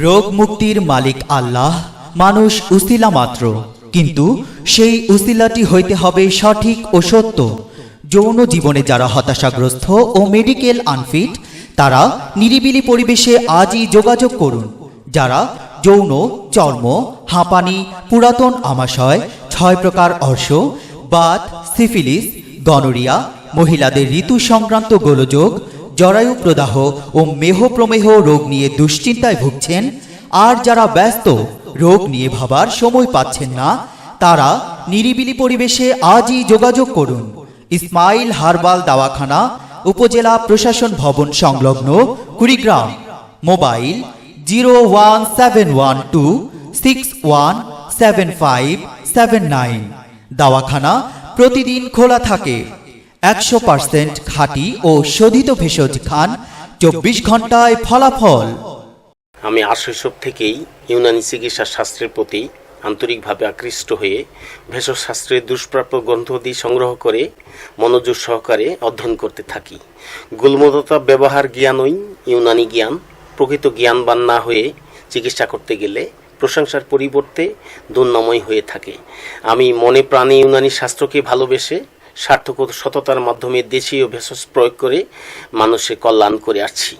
রোগ মুক্তির মালিক আল্লাহ, মানুষ উসিলা মাত্র, কিন্তু সেই উসিলাটি হইতে হবে সঠিক ও সত্য। যৌন জীবনে যারা হতাশাগ্রস্ত ও মেডিকেল আনফিট, তারা নিরিবিলি পরিবেশে আজই যোগাযোগ করুন। যারা যৌন, চর্ম, হাঁপানি, পুরাতন আমাশয়, 6 প্রকার অর্শ, বাত, সিফিলিস, গনোরিয়া, মহিলাদের ঋতু সংক্রান্ত গোলযোগ, জরায়ু প্রদাহ ও মেহপ্রমেহ রোগ নিয়ে দুশ্চিন্তায় ভুগছেন, আর যারা ব্যস্ত, রোগ নিয়ে ভাবার সময় পাচ্ছেন না, তারা নিরিবিলি পরিবেশে আজই যোগাযোগ করুন। ইসমাইল হার্বাল দাওয়াখানা, উপজেলা প্রশাসন ভবন সংলগ্ন, কুড়িগ্রাম। মোবাইল 01712617579। দাওয়াখানা প্রতিদিন খোলা থাকে। 100% খাঁটি ও শোধিত ভেষজ খান, 24 ঘন্টায় ফলাফল। আমি শৈশব থেকেই ইউনানি চিকিৎসা শাস্ত্রের প্রতি আন্তরিকভাবে আকৃষ্ট হয়ে ভেষজ শাস্ত্রের দুষ্প্রাপ্য গ্রন্থটি সংগ্রহ করে মনোযোগ সহকারে অধ্যয়ন করতে থাকি। গুলমততা ব্যবহার জ্ঞানই ইউনানি জ্ঞান। প্রকৃত জ্ঞানবান না হয়ে চিকিৎসা করতে গেলে প্রশংসার পরিবর্তে দুর্নামই হয়ে থাকে। আমি মনে প্রাণে ইউনানি শাস্ত্রকে ভালোবেসে সার্থক সততার মাধ্যমে দেশীয় ভেষজ প্রয়োগ করে মানুষের কল্যাণ করে আসছি।